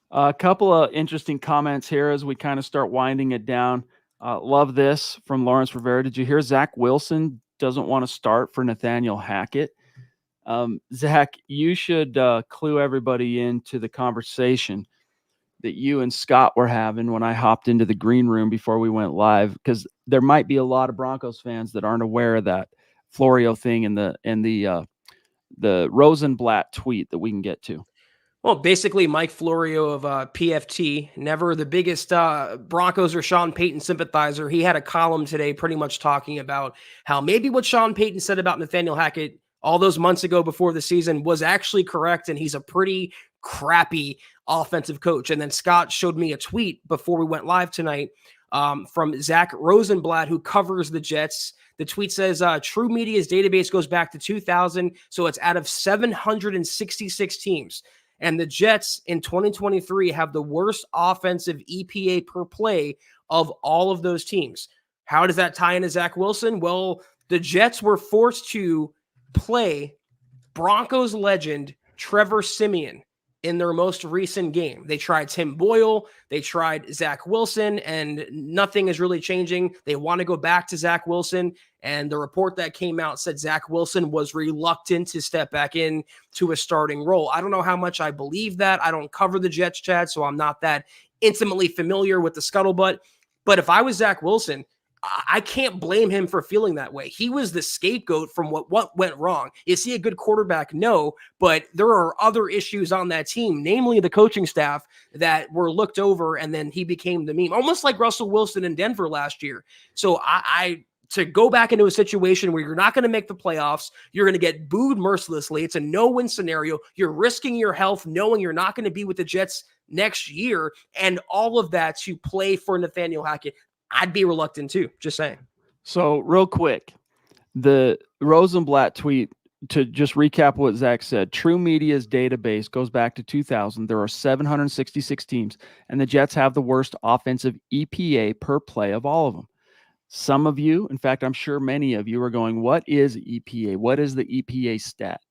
A couple of interesting comments here as we kind of start winding it down. Love this from Lawrence Rivera. Did you hear Zach Wilson doesn't want to start for Nathaniel Hackett? Zach, you should clue everybody into the conversation that you and Scott were having when I hopped into the green room before we went live, because there might be a lot of Broncos fans that aren't aware of that Florio thing and the Rosenblatt tweet that we can get to. Well, basically, Mike Florio of PFT, never the biggest Broncos or Sean Payton sympathizer. He had a column today pretty much talking about how maybe what Sean Payton said about Nathaniel Hackett all those months ago before the season was actually correct, and he's a pretty crappy offensive coach. And then Scott showed me a tweet before we went live tonight from Zach Rosenblatt, who covers the Jets. The tweet says, True Media's database goes back to 2000, so it's out of 766 teams. And the Jets in 2023 have the worst offensive EPA per play of all of those teams. How does that tie into Zach Wilson? Well, the Jets were forced to play Broncos legend Trevor Siemian in their most recent game. They tried Tim Boyle, they tried Zach Wilson, and nothing is really changing. They want to go back to Zach Wilson, and the report that came out said Zach Wilson was reluctant to step back in to a starting role. I don't know how much I believe that. I don't cover the Jets, Chad, so I'm not that intimately familiar with the scuttlebutt. But if I was Zach Wilson, I can't blame him for feeling that way. He was the scapegoat from what went wrong. Is he a good quarterback? No, but there are other issues on that team, namely the coaching staff, that were looked over, and then he became the meme, almost like Russell Wilson in Denver last year. So to go back into a situation where you're not going to make the playoffs, you're going to get booed mercilessly. It's a no-win scenario. You're risking your health knowing you're not going to be with the Jets next year, and all of that to play for Nathaniel Hackett. I'd be reluctant too, just saying. So real quick, the Rosenblatt tweet, to just recap what Zach said, True Media's database goes back to 2000. There are 766 teams, and the Jets have the worst offensive EPA per play of all of them. Some of you, in fact, I'm sure many of you are going, what is EPA? What is the EPA stat?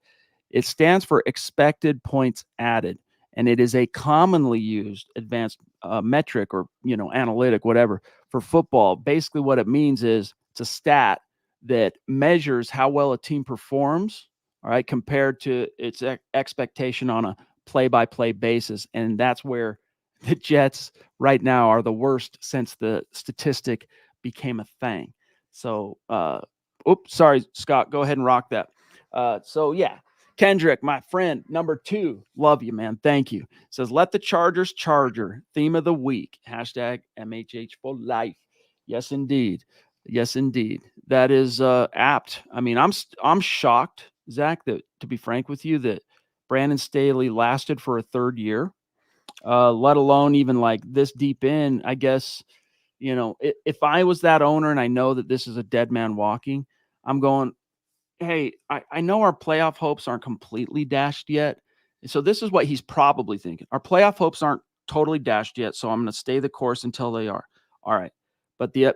It stands for expected points added, and it is a commonly used advanced metric or, analytic, whatever, for football. Basically what it means is it's a stat that measures how well a team performs, all right, compared to its expectation on a play-by-play basis. And that's where the Jets right now are the worst since the statistic became a thing. So, sorry, Scott, go ahead and rock that. Kendrick, my friend, number 2, love you, man. Thank you. Says, let the Chargers charger. Theme of the week. Hashtag MHH for life. Yes, indeed. Yes, indeed. That is apt. I mean, I'm shocked, Zach, that, to be frank with you, that Brandon Staley lasted for a third year, let alone even like this deep in. I guess, if I was that owner and I know that this is a dead man walking, I'm going, hey, I know our playoff hopes aren't completely dashed yet. So this is what he's probably thinking. Our playoff hopes aren't totally dashed yet, so I'm going to stay the course until they are. All right. But the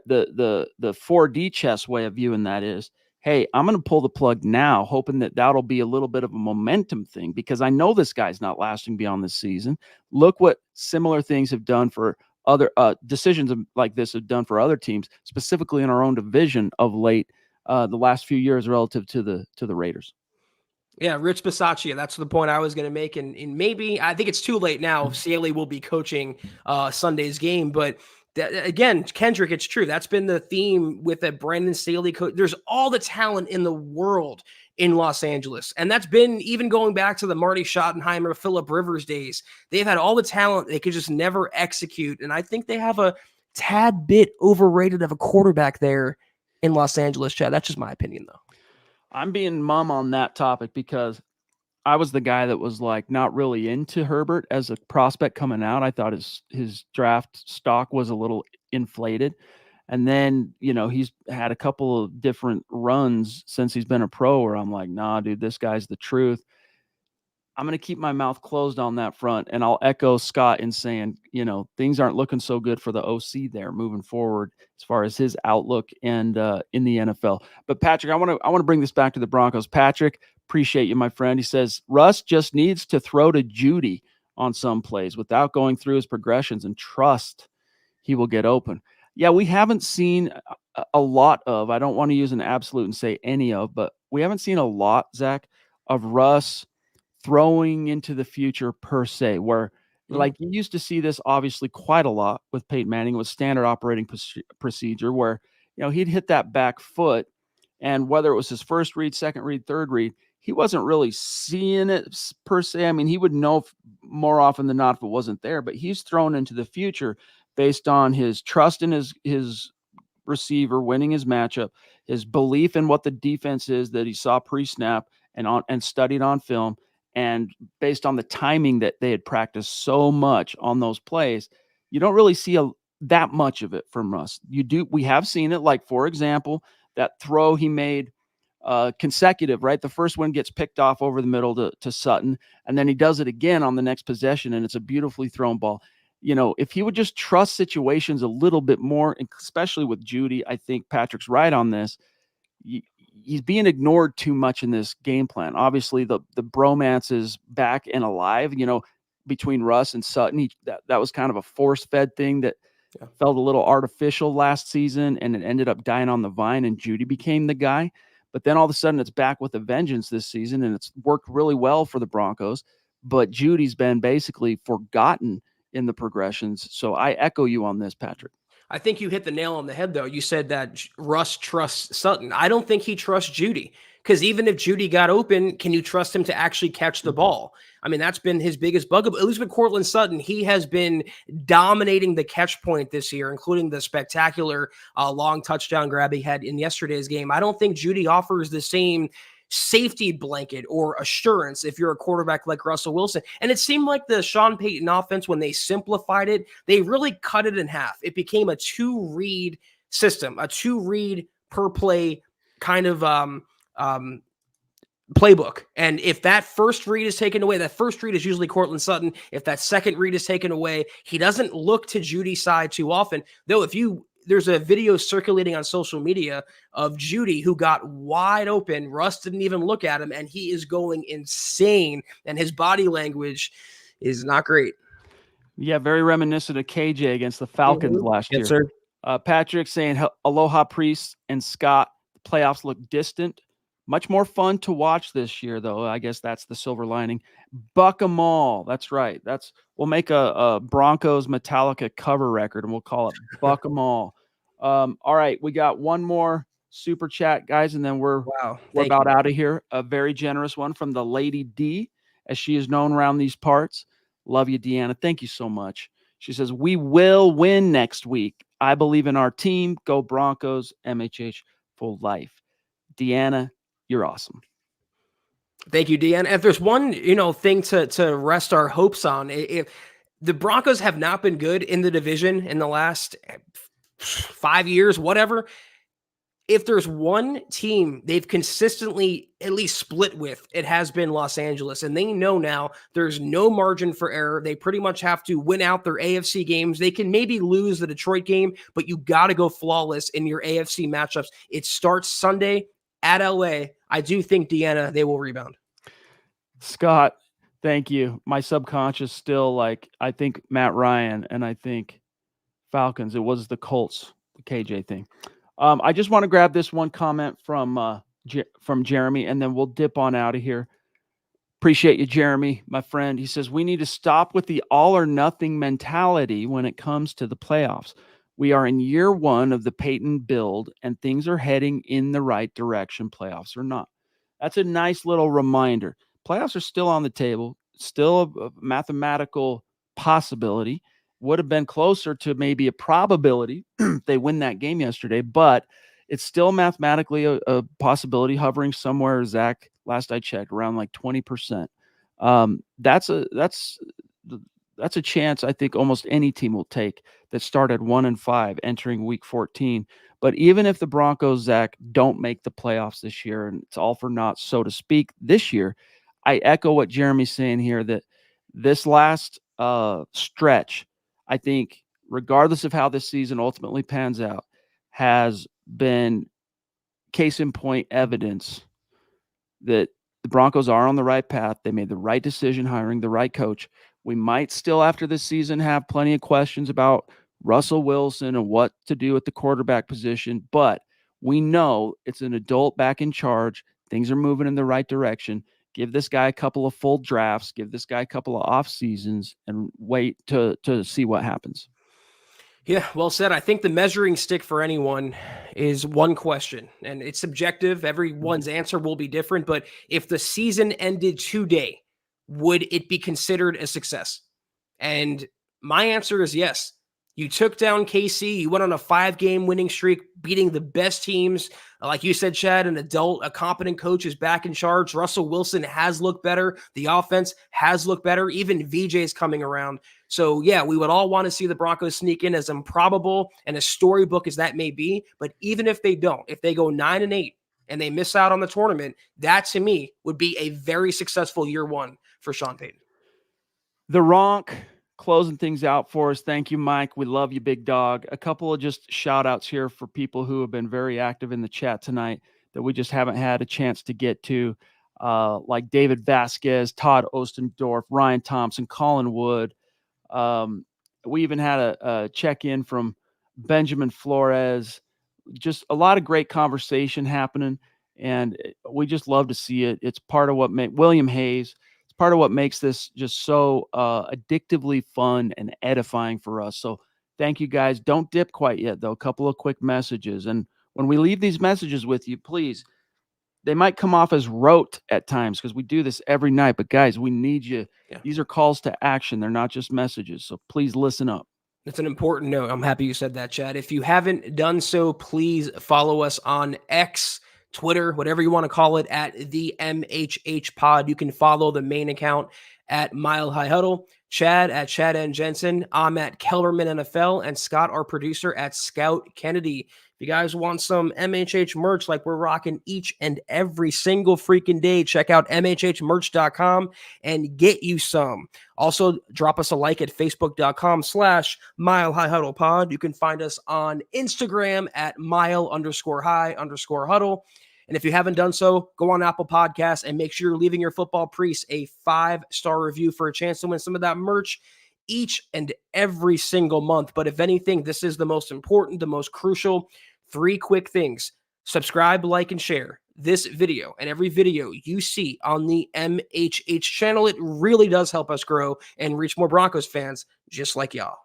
4D chess way of viewing that is hey, I'm going to pull the plug now, hoping that that'll be a little bit of a momentum thing, because I know this guy's not lasting beyond this season. Look what similar things have done for other decisions like this have done for other teams, specifically in our own division of late, the last few years relative to the Raiders. Yeah, Rich Bisaccia. That's the point I was going to make. And maybe, I think it's too late now. Staley will be coaching Sunday's game. But again, Kendrick, it's true. That's been the theme with a Brandon Staley coach. There's all the talent in the world in Los Angeles. And that's been even going back to the Marty Schottenheimer, Phillip Rivers days. They've had all the talent. They could just never execute. And I think they have a tad bit overrated of a quarterback there in Los Angeles, Chad. That's just my opinion, though. I'm being mum on that topic because I was the guy that was like not really into Herbert as a prospect coming out. I thought his draft stock was a little inflated. And then, he's had a couple of different runs since he's been a pro where I'm like, nah, dude, this guy's the truth. I'm going to keep my mouth closed on that front. And I'll echo Scott in saying, things aren't looking so good for the OC there moving forward as far as his outlook and in the NFL. But Patrick, I want to bring this back to the Broncos. Patrick, appreciate you, my friend. He says, Russ just needs to throw to Judy on some plays without going through his progressions and trust he will get open. Yeah, we haven't seen a lot of, I don't want to use an absolute and say any of, but we haven't seen a lot, Zach, of Russ throwing into the future per se, where like you used to see this obviously quite a lot with Peyton Manning. It was standard operating procedure where, he'd hit that back foot, and whether it was his first read, second read, third read, he wasn't really seeing it per se. I mean, he would know more often than not if it wasn't there, but he's thrown into the future based on his trust in his receiver, winning his matchup, his belief in what the defense is that he saw pre-snap and studied on film. And based on the timing that they had practiced so much on those plays, you don't really see that much of it from Russ. We have seen it, like, for example, that throw he made consecutive, right? The first one gets picked off over the middle to Sutton, and then he does it again on the next possession, and it's a beautifully thrown ball. If he would just trust situations a little bit more, especially with Judy, I think Patrick's right on this. He's being ignored too much in this game plan. Obviously, the bromance is back and alive, between Russ and Sutton. That was kind of a force-fed thing that felt a little artificial last season, and it ended up dying on the vine, and Judy became the guy. But then all of a sudden, it's back with a vengeance this season, and it's worked really well for the Broncos. But Judy's been basically forgotten in the progressions. So I echo you on this, Patrick. I think you hit the nail on the head, though. You said that Russ trusts Sutton. I don't think he trusts Judy, because even if Judy got open, can you trust him to actually catch the ball? I mean, that's been his biggest bugaboo. At least with Courtland Sutton, he has been dominating the catch point this year, including the spectacular long touchdown grab he had in yesterday's game. I don't think Judy offers the same safety blanket or assurance if you're a quarterback like Russell Wilson. And it seemed like the Sean Payton offense, when they simplified it, they really cut it in half. It became a 2-read system, a 2-read per play kind of playbook. And if that first read is taken away, that first read is usually Courtland Sutton. If that second read is taken away, he doesn't look to Judy's side too often. Though there's a video circulating on social media of Judy who got wide open. Russ didn't even look at him, and he is going insane, and his body language is not great. Yeah, very reminiscent of KJ against the Falcons last year. Yes, sir. Patrick saying, aloha, Priest and Scott. The playoffs look distant. Much more fun to watch this year, though. I guess that's the silver lining. Buck 'em all. That's right. We'll make a Broncos Metallica cover record, and we'll call it Buck 'em all. All right, we got one more super chat, guys, and then we're about out of here. A very generous one from the Lady D, as she is known around these parts. Love you, Deanna. Thank you so much. She says, we will win next week. I believe in our team. Go Broncos, MHH for life. Deanna, you're awesome. Thank you, Deanna. If there's one, thing to rest our hopes on, if the Broncos have not been good in the division in the last 5 years, whatever. If there's one team they've consistently at least split with, it has been Los Angeles. And they know now there's no margin for error. They pretty much have to win out their AFC games. They can maybe lose the Detroit game, but you got to go flawless in your AFC matchups. It starts Sunday at LA. I do think Deanna, they will rebound. Scott, thank you. My subconscious still, like, I think Matt Ryan and I think Falcons. It was the Colts, the KJ thing. I just want to grab this one comment from Jeremy, and then we'll dip on out of here. Appreciate you, Jeremy, my friend. He says, we need to stop with the all or nothing mentality when it comes to the playoffs. We are in year one of the Payton build, and things are heading in the right direction, playoffs or not. That's a nice little reminder. Playoffs are still on the table, still a mathematical possibility. Would have been closer to maybe a probability if they win that game yesterday, but it's still mathematically a possibility, hovering somewhere, Zach, last I checked, around like 20%. That's a chance I think almost any team will take that started 1-5 entering week 14. But even if the Broncos, Zach, don't make the playoffs this year, and it's all for naught, so to speak, this year, I echo what Jeremy's saying here, that this last stretch, I think, regardless of how this season ultimately pans out, has been case in point evidence that the Broncos are on the right path. They made the right decision hiring the right coach. We might still, after this season, have plenty of questions about Russell Wilson and what to do at the quarterback position, but we know it's an adult back in charge. Things are moving in the right direction. Give this guy a couple of full drafts, give this guy a couple of off seasons, and wait to see what happens. Yeah, well said. I think the measuring stick for anyone is one question, and it's subjective. Everyone's answer will be different, but if the season ended today, would it be considered a success? And my answer is yes. You took down KC. You went on a 5-game winning streak, beating the best teams. Like you said, Chad, an adult, a competent coach is back in charge. Russell Wilson has looked better. The offense has looked better. Even VJ is coming around. So, yeah, we would all want to see the Broncos sneak in, as improbable and as storybook as that may be. But even if they don't, if they go 9-8 and they miss out on the tournament, that to me would be a very successful year one for Sean Payton. The Ronk closing things out for us. Thank you, Mike. We love you, big dog. A couple of just shout outs here for people who have been very active in the chat tonight that we just haven't had a chance to get to, like David Vasquez, Todd Ostendorf, Ryan Thompson, Colin Wood. We even had a check-in from Benjamin Flores. Just a lot of great conversation happening, and we just love to see it. It's part of what William Hayes. It's part of what makes this just so addictively fun and edifying for us. So thank you, guys. Don't dip quite yet, though. A couple of quick messages, and when we leave these messages with you, please. They might come off as rote at times because we do this every night, but guys, we need you. Yeah. These are calls to action. They're not just messages. So please listen up. That's an important note. I'm happy you said that, Chad. If you haven't done so, please follow us on X, Twitter, whatever you want to call it, at the MHH Pod. You can follow the main account at Mile High Huddle, Chad at Chad and Jensen. I'm at Kelberman NFL, and Scott, our producer, at Scout Kennedy. If you guys want some MHH merch like we're rocking each and every single freaking day, check out mhhmerch.com and get you some. Also, drop us a like at facebook.com/Mile High Huddle Pod. You can find us on Instagram at mile_high_huddle. And if you haven't done so, go on Apple Podcasts and make sure you're leaving your football priest a 5-star review for a chance to win some of that merch each and every single month. But if anything, this is the most important, the most crucial. 3 quick things: subscribe, like, and share this video and every video you see on the MHH channel. It really does help us grow and reach more Broncos fans just like y'all.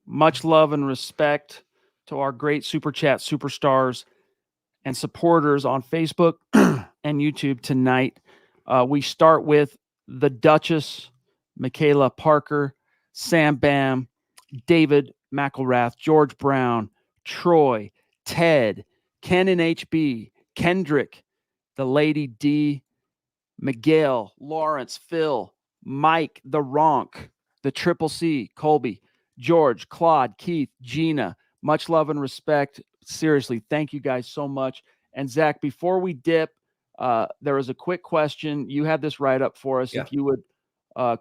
Much love and respect to our great Super Chat superstars and supporters on Facebook and YouTube tonight. We start with the Duchess, Michaela Parker, Sam Bam, David McElrath, George Brown, Troy, Ted, Ken and HB, Kendrick, the Lady D, Miguel, Lawrence, Phil, Mike, the Ronk, the Triple C, Colby, George, Claude, Keith, Gina. Much love and respect. Seriously, thank you guys so much. And Zach, before we dip, there was a quick question. You had this write up for us. Yeah. If you would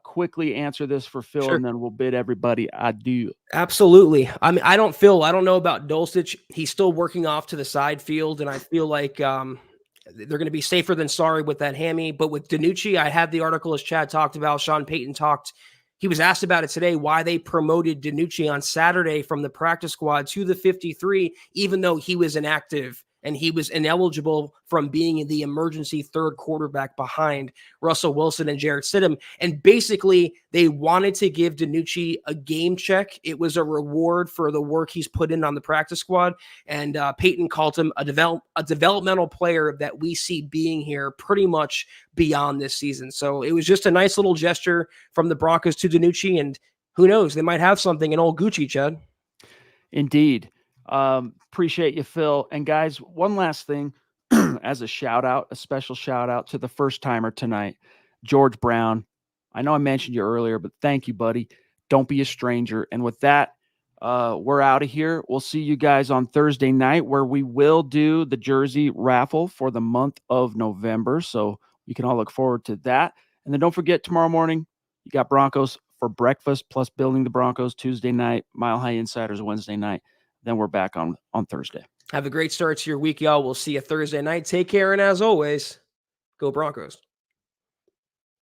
quickly answer this for Phil, and Sure. then we'll bid everybody adieu. Absolutely. I mean, I don't know about Dulcich. He's still working off to the side field, and I feel like they're going to be safer than sorry with that hammy. But with DiNucci, I had the article as Chad talked about. Sean Payton talked. He was asked about it today, why they promoted DiNucci on Saturday from the practice squad to the 53, even though he was inactive and he was ineligible from being the emergency third quarterback behind Russell Wilson and Jarrett Stidham. And basically, they wanted to give DiNucci a game check. It was a reward for the work he's put in on the practice squad. And Payton called him a developmental player that we see being here pretty much beyond this season. So it was just a nice little gesture from the Broncos to DiNucci. And who knows, they might have something in old Gucci, Chad. Indeed. Appreciate you, Phil. And guys, one last thing as a shout out, a special shout out to the first timer tonight, George Brown. I know I mentioned you earlier, but thank you, buddy. Don't be a stranger. And with that, we're out of here. We'll see you guys on Thursday night, where we will do the jersey raffle for the month of November. So you can all look forward to that. And then don't forget, tomorrow morning, you got Broncos for breakfast plus building the Broncos Tuesday night, Mile High Insiders Wednesday night. Then we're back on Thursday. Have a great start to your week, y'all. We'll see you Thursday night. Take care, and as always, go Broncos.